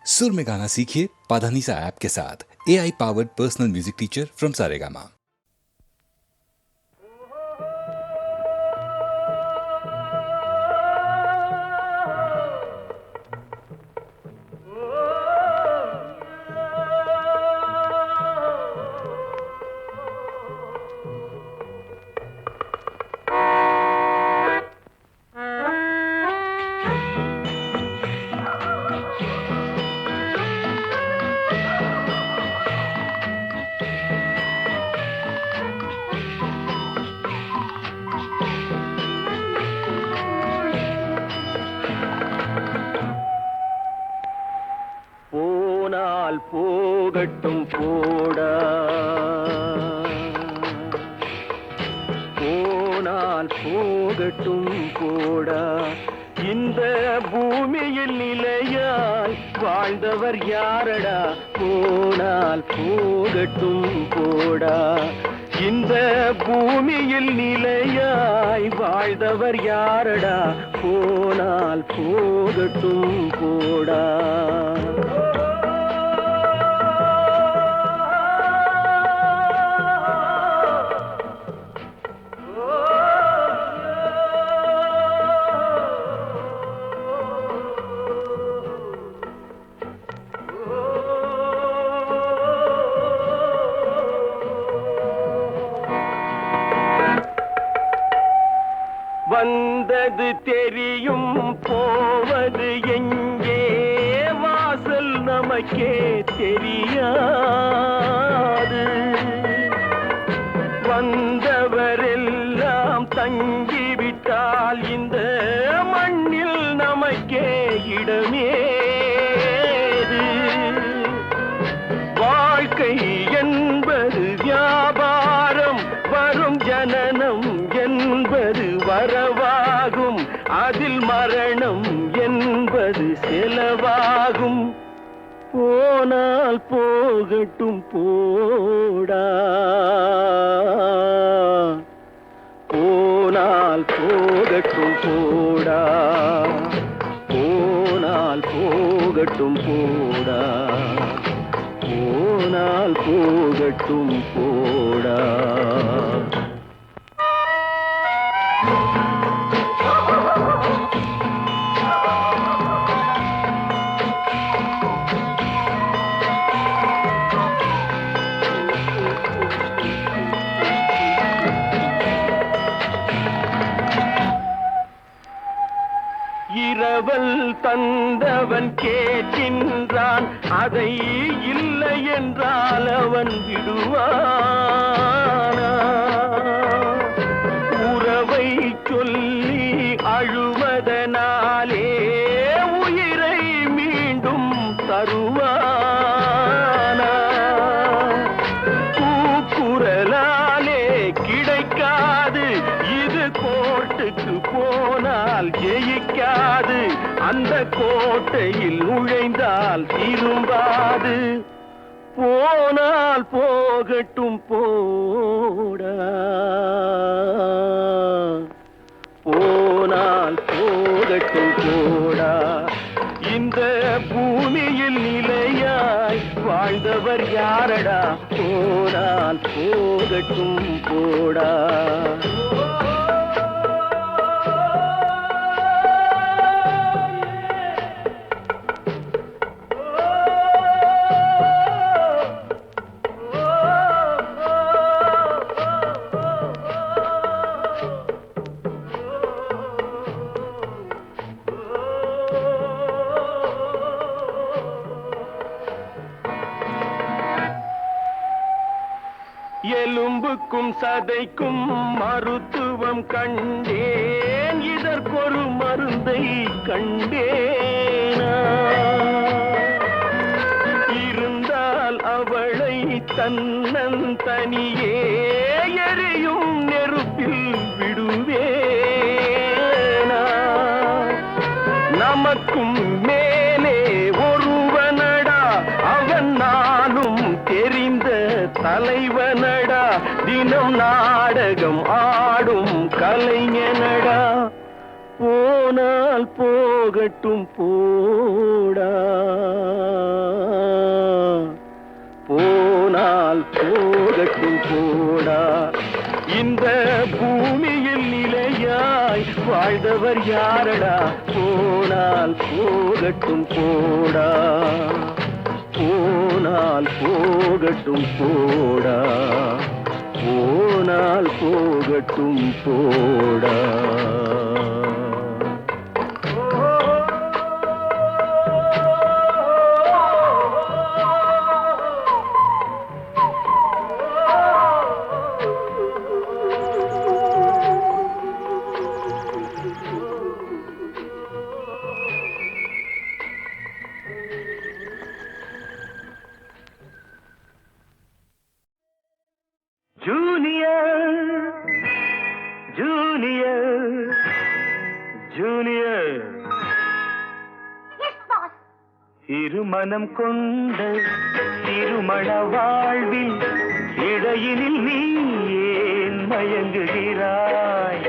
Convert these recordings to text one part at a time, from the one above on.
सुर में गाना सीखिए पाधानीसा ऐप के साथ। AI powered personal music teacher from Saregama. போகட்டும் போடா போனால் போகட்டும் போடா இந்த பூமியில் நிலையாய் வாழ்ந்தவர் யாரடா போனால் போகட்டும் போடா இந்த பூமியில் நிலையாய் வாழ்ந்தவர் யாரடா போனால் போகட்டும் போடா வந்தது தெரியும் போவது எங்கே வாசல் நமக்கே தெரியாது வந்தவரெல்லாம் தங்கிவிட்டால் இந்த மண்ணில் நமக்கே இடமேது வாழ்க்கை என்பது வியாபாரம் வரும் ஜனனம் என்பது வரவாகும் அதில் மரணம் என்பது செலவாகும் போனால் போகட்டும் போடா போனால் போகட்டும் போடா போனால் போகட்டும் போடா போனால் போகட்டும் போடா இரவல் தந்தவன் கேட்கின்றான் அதை இல்லை என்றால் அவன் விடுவானா உறவை சொல்லி அழுவதனாலே உயிரை மீண்டும் தருவானா கூக்குரலாலே கிடைக்காது இது கோர்ட்டுக்கு போனால் ஜெயிக்காது அந்த கோட்டையில் நுழைந்தால் திரும்பாது போனால் போகட்டும் போடா போனால் போகட்டும் போடா இந்த பூமியில் நிலையாய் வாழ்ந்தவர் யாரடா போனால் போகட்டும் போடா எலும்புக்கும் சதைக்கும் மருத்துவம் கண்டேன் இதற்கொரு மருந்தை கண்டேனா இருந்தால் அவளை தன்னந்தனியே எரியும் நெருப்பில் விடுவேனா நமக்கும் மேலே ஒருவனடா அவன் நானும் தெரிந்த தலைவனடா தினம் நாடகம் ஆடும் கலைஞனடா போனால் போகட்டும் போடா போனால் போகட்டும் போடா. இந்த பூமியில் நிலையாய் வாழ்ந்தவர் யாரடா? போனால் போகட்டும் போடா, போனால் போகட்டும் போடா, போனால் போகட்டும் போடா. திருமணம் கொண்ட திருமண வாழ்வில் இடையினில் நீ ஏன் மயங்குகிறாய்?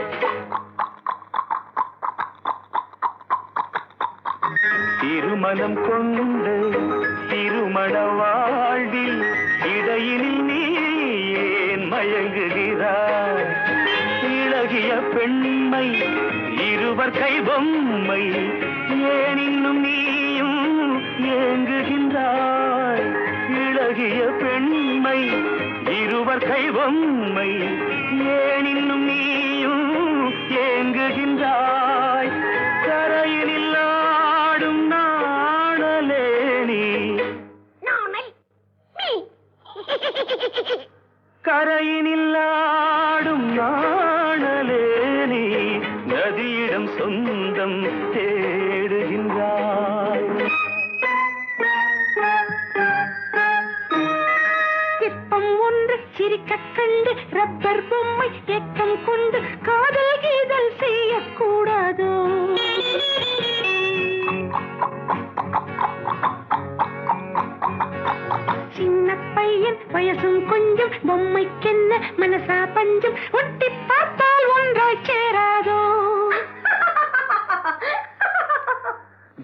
திருமணம் கொண்ட திருமண வாழ்வில் இடையினில் நீ ஏன் மயங்குகிறாய்? இளகிய பெண்மை இருவர் கை பொம்மை ஏன் இன்னும் நீயும் ஏங்குகின்றாய்? இளகிய பெண்மை இருவர் கை பொம்மை ஏன் இன்னும் நீயும் ஏங்குகின்றாய்? கரையினில் ஆடும் நாணலே நீ, கரையினில் ஆடும் நாணலே நீ நதியிடம் சொந்தம் தேடுகின்றாய். சிற்பம் ஒன்று சிரிக்க கண்டு ரப்பர் பொம்மை ஏக்கம் கொண்டு காதல் கீதல் செய்யக்கூடாதோ? சின்ன பையன் வயசும் கொஞ்சம் பொம்மைக்கென்ன மனசா பஞ்சம் ஒட்டி பார்த்தால் ஒன்றாய் சேராதோ?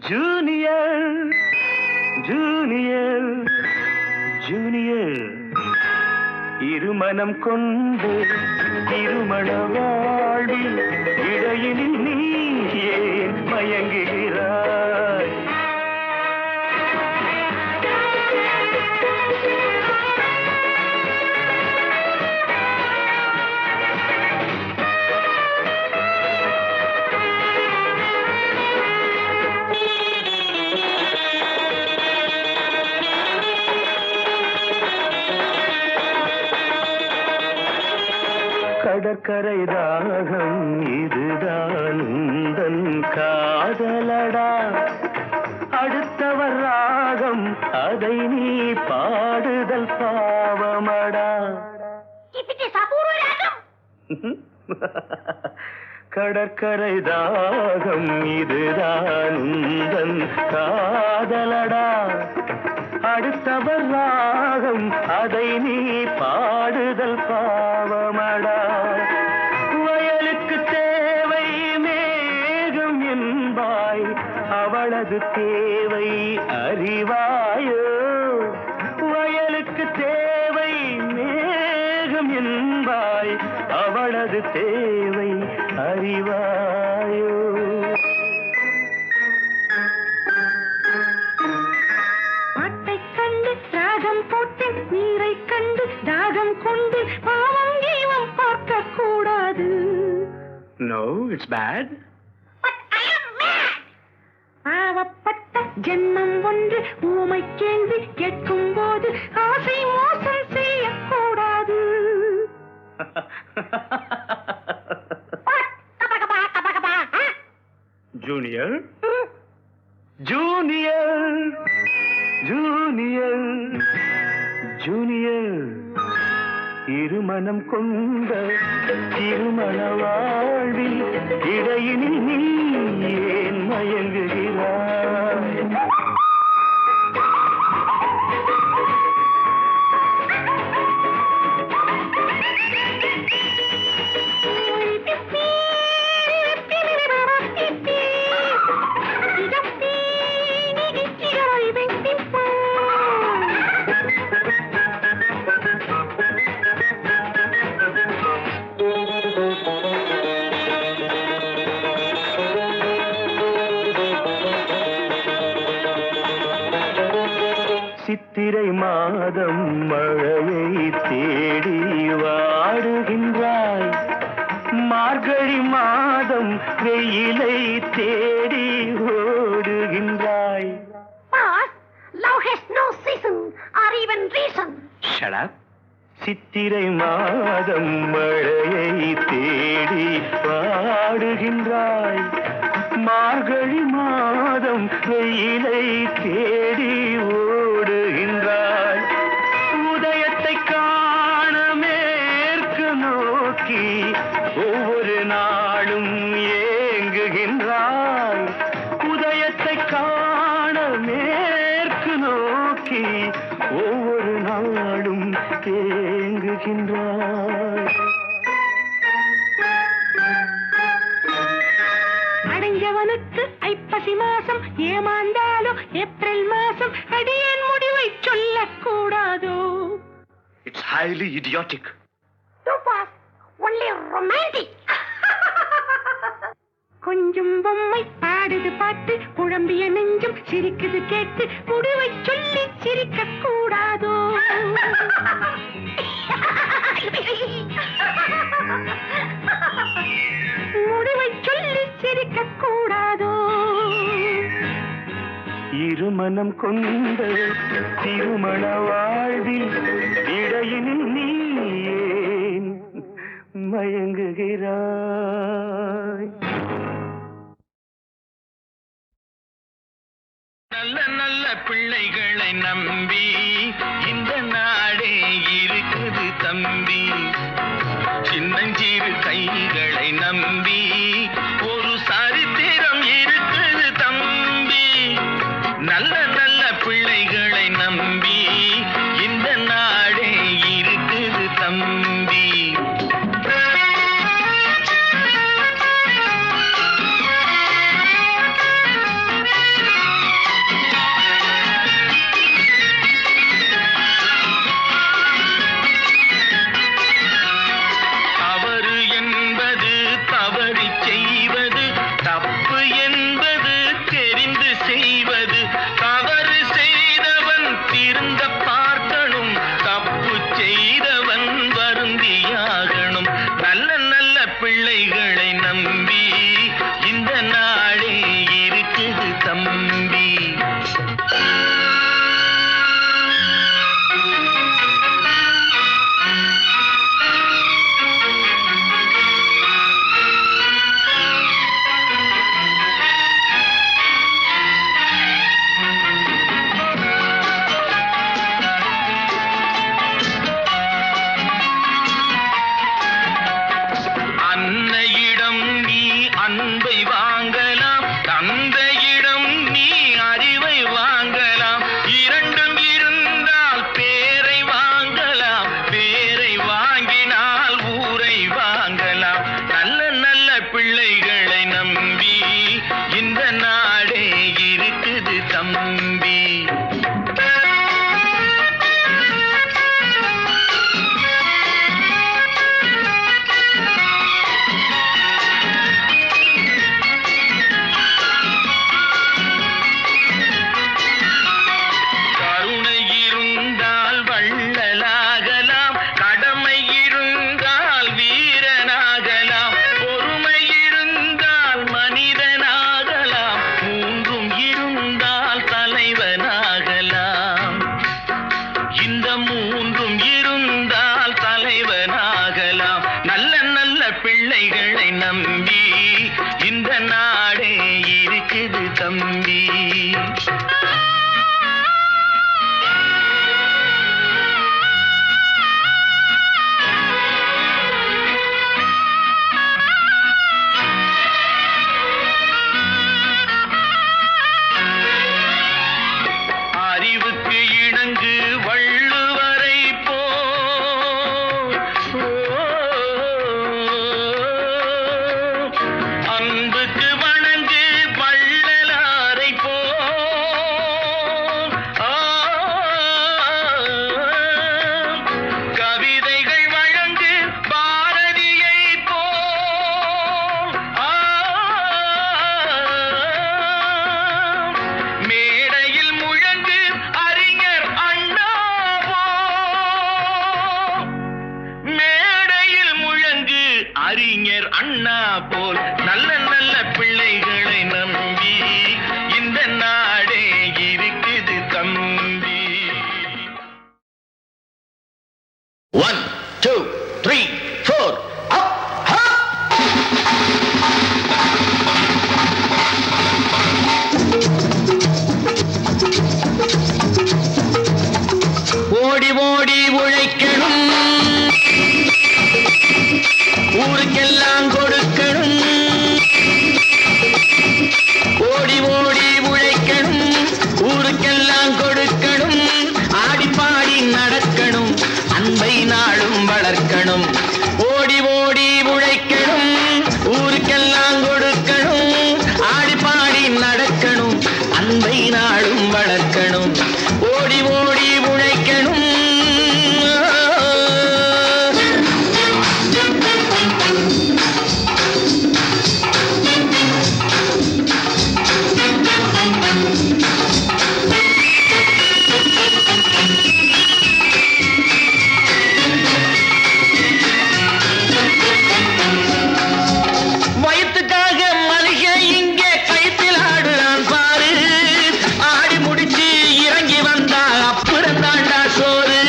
ஜூனியர் ஜூனியர் ஜூனியர், இருமனம் கொண்டு திருமண வாழ்வில் இடையினில் நீ ஏன் மயங்குகிறாய்? கடற்கரை தாகம் இதுதான் உந்தன் காதலடா. அடுத்தவர் ராகம் அதை நீ பாடுதல் பாவமடா. கடற்கரை தாகம் இதுதான் உந்தன் காதலடா. அடுத்தவர் ராகம் அதை நீ பாடுதல் பாவமடா. வயலுக்கு தேவை மேகம் என்பாய், அவளது தேவை அறிவாயோ? வயலுக்கு தேவை மேகம் என்பாய், அவளது தேவை அறிவாயோ? நீரை கண்டு தாகம் கொண்டு பாவம் ஜீவம் பார்க்க கூடாது. No, it's bad. பாவப்பட்ட ஜென்மம் ஒன்று ஊமை கேள்வி கேட்கும் போது ஆசை மோசம் செய்யக்கூடாது. ஜூனியர் ஜூனியர் ஜூனியர் ஜூனியர், இருமனம் கொண்ட திருமண வாழ்வில் இடையினில் நீ ஏன் மயங்குகிறாய்? சித்திரை மாதம் மழையை தேடி வாடுகின்றாய், மார்கழி மாதம் வெயிலை தேடி ஓடுகின்றாய். Love has no season or even reason. Shut up. சித்திரை மாதம் மழையை தேடி பாடுகின்றாய், மார்கழி மாதம் வெயிலை தேடி ஓடுகின்றாய். உதயத்தை காண மேற்கு நோக்கி ஒவ்வொரு நாளும் ஏங்குகின்றாய், உதயத்தை காண மேற்கு நோக்கி ஒவ்வொரு நாளும் ஏங்குகின்றாய். அடைஞ்சவனுக்கு ஐப்பசி மாசம், ஏமாந்தாலும் ஏப்ரல் மாசம், அடியேன் முடிவை சொல்லக்கூடாதோ? It's highly idiotic. Only romantic. கொஞ்சம் பொம்மை பாடுது பாட்டு, குழம்பிய நெஞ்சம் சிரிக்குது கேட்டு, முடிவை சொல்லி சிரிக்க கூடாதோ? முடிவை சொல்லி சிரிக்க கூடாதோ? இருமனம் கொண்ட திருமண வாழ்வில் இடையினில் நீ ஏன் மயங்குகிறாய்? நல்ல நல்ல பிள்ளைகளை நம்பி இந்த நாடே இருக்குது தம்பி, சின்னஞ்சிறு கைகளை நம்பி ஒரு சரித்திரம் இருக்குது தம்பி. நல்ல நல்ல பிள்ளைகளை நம்பி இந்த நாடே இருக்குது தம்பி. செய்தவன் வருந்தியா 3, 4, up, up. ஓடி ஓடி உழைக்கணும், ஊருக்கெல்லாம் கொடுக்கணும். ஓடி ஓடி உழைக்கணும், ஊருக்கெல்லாம் கொடுக்கணும். ஆடி பாடி நடக்கணும், அன்பை நாளும் வளர்க்கணும். ஓடி ஓடி உழைக்கணும், ஊருக்கெல்லாம் கொடுக்கணும். ஆடி பாடி நடக்கணும், அன்பை நாளும் வளர்க்கணும். ஓடி ஓடி உழைக்கணும். வயிற்றுக்காக மனுஷன் இங்கே கைத்தில் ஆடுறான் பாரு. ஆடி முடிச்சு இறங்கி வந்தா அப்புறம் தாண்டா சோறு.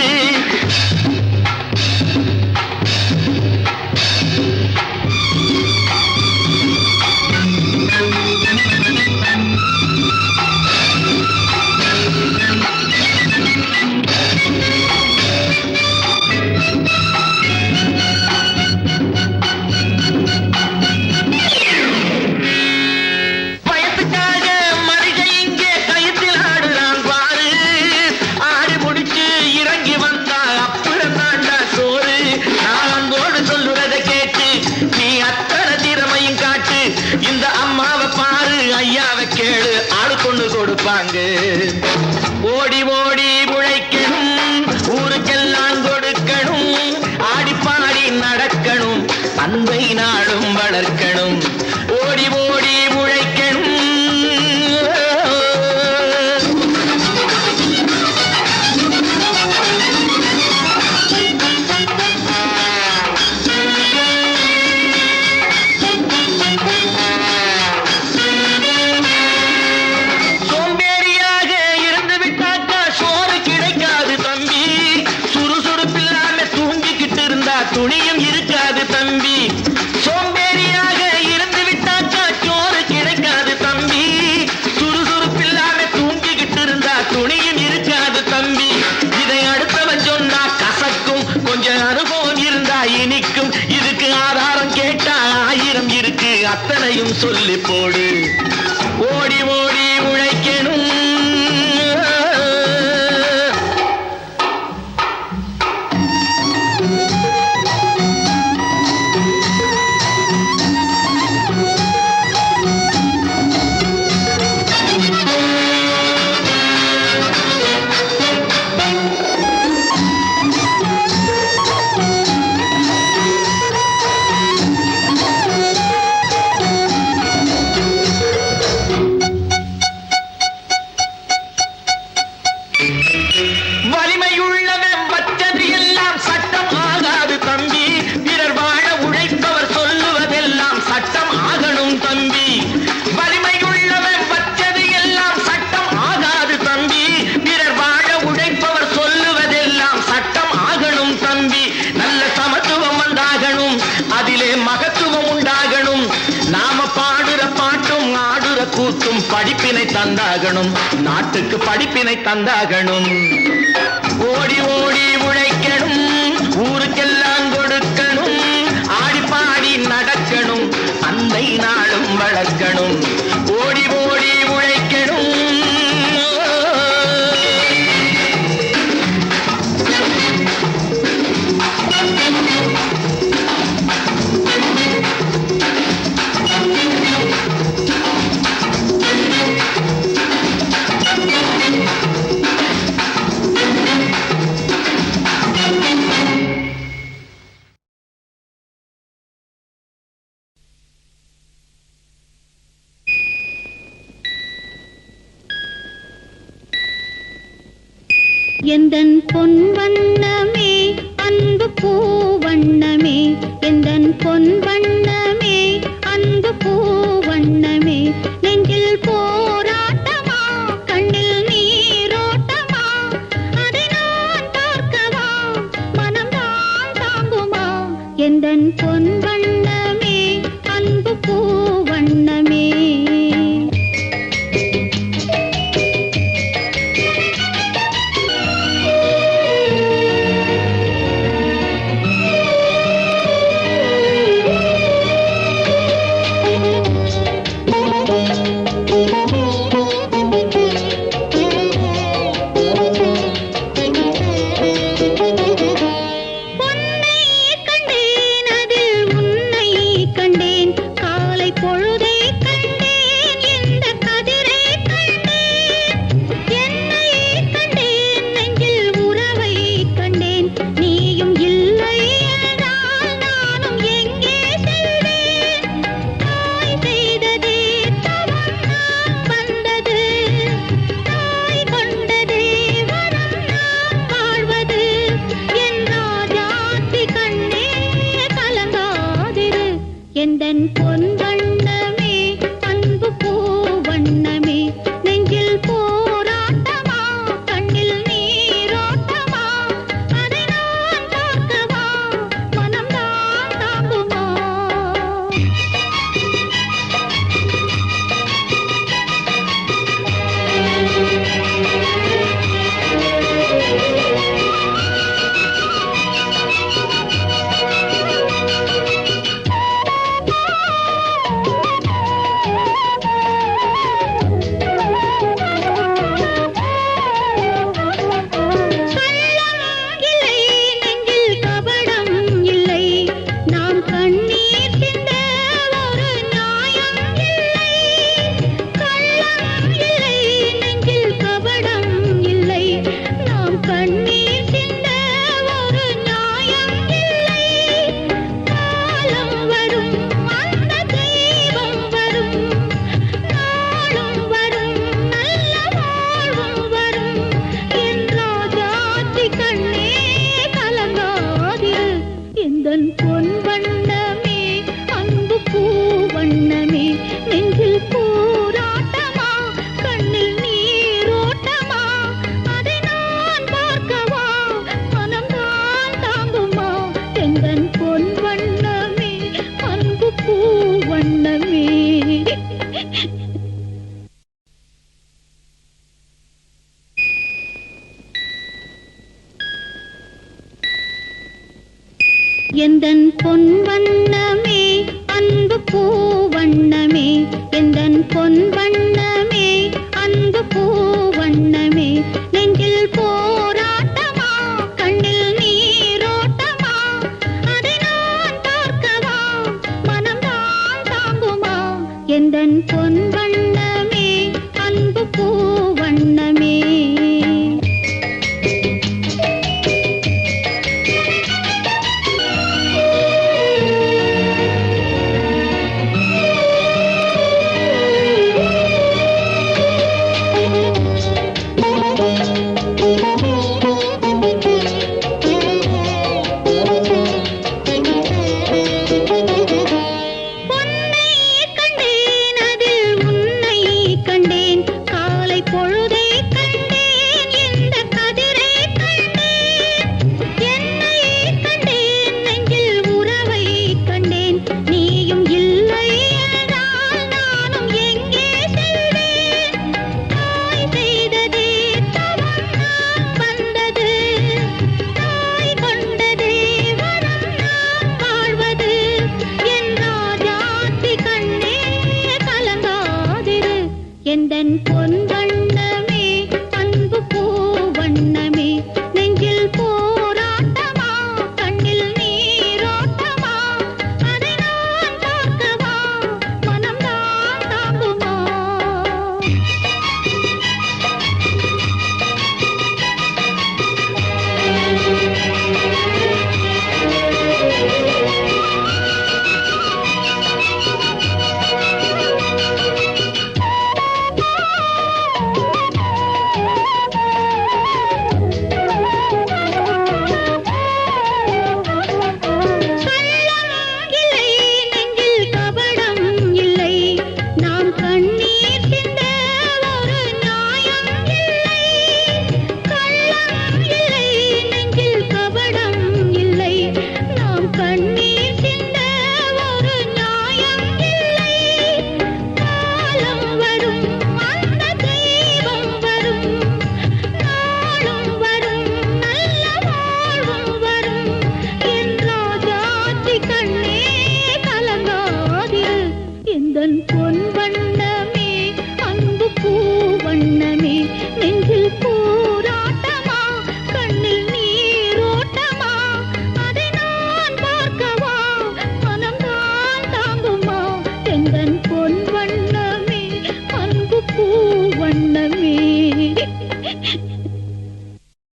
வயசுக்காக மனுஷன் இங்கே கைத்தில் ஆடுறான் பாரு. ஆடி முடிச்சு இறங்கி வந்தா அப்புறம் தாண்டா சோறு. நான் அன்போடு சொல்லுறதை கேட்டு நீ அத்தனை திறமையும் காட்டு. இந்த அம்மாவை பாரு, ஐயாவை கேளு, ஆளு கொண்டு கொடுப்பாங்க. ஓடி ஓடி உழைக்கணும், ஊருக்கெல்லாம் கொடுக்கணும். ஆடி பாடி நடக்கணும், அன்பை நாளும் வளர்க்கணும். ஓடி ஓடி உழைக்கணும். சோம்பேறியாக இருந்து விட்டாக்கா சோறு கிடைக்காது தம்பி. சுறுசுறுப்பில்லாம தூங்கிக்கிட்டு இருந்தா துணியும் இருக்காது தம்பி. சோம்பேறியாக இருந்து விட்டாக்கா சோறு கிடைக்காது தம்பி. சுறுசுறுப்பில்லாம தூங்கிக்கிட்டு இருந்தா துணியும் இருக்காது தம்பி. இதை அடுத்தவன் சொன்னா கசக்கும், கொஞ்சம் அனுபவம் இருந்தா இனிக்கும். இதுக்கு ஆதாரம் கேட்டா 1000 இருக்கு, அத்தனையும் சொல்லி போடு. ஓடி ஓடி உழைக்கணும். வலிமையுள்ளவன் வச்சது எல்லாம் சட்டம் ஆகாது தம்பி. பிறர் வாழ உழைப்பவர் சொல்லுவதெல்லாம் சட்டம் ஆகணும் தம்பி. வலிமையுள்ளவன் வச்சது எல்லாம் சட்டம் ஆகாது தம்பி. பிறர் வாழ உழைப்பவர் சொல்லுவதெல்லாம் சட்டம் ஆகணும் தம்பி. நல்ல சமத்துவம் உண்டாகணும், அதிலே மகத்துவம் உண்டாகணும். நாம பாடுற பாட்டும் ஆடுற கூத்தும் படிப்பினை தந்தாகணும், நாட்டுக்கு படிப்பினை தந்தாகணும். ஓடி ஓடி உழைக்கணும், ஊருக்கெல்லாம் கொடுக்கணும். ஆடி பாடி நடக்கணும், அன்னை நாளும் வளர்க்கணும். ஓடி ஓடி உழைக்கணும். எந்தன் பொன் வண்ணமே அன்பு பூ வண்ணமே, எந்தன் பொன் வண்ணமே அன்பு பூ வண்ணமே. நெஞ்சில் போராட்டமா, கண்ணில் நீரோட்டமா, அதை நான் பார்க்கவா, மனம்தான் தாங்குமா, எந்தன் பொன் வண்ணமே அன்பு பூ வண்ணமே எந்தன் பொன் வண்ணமே அன்பு பூ வண்ணமே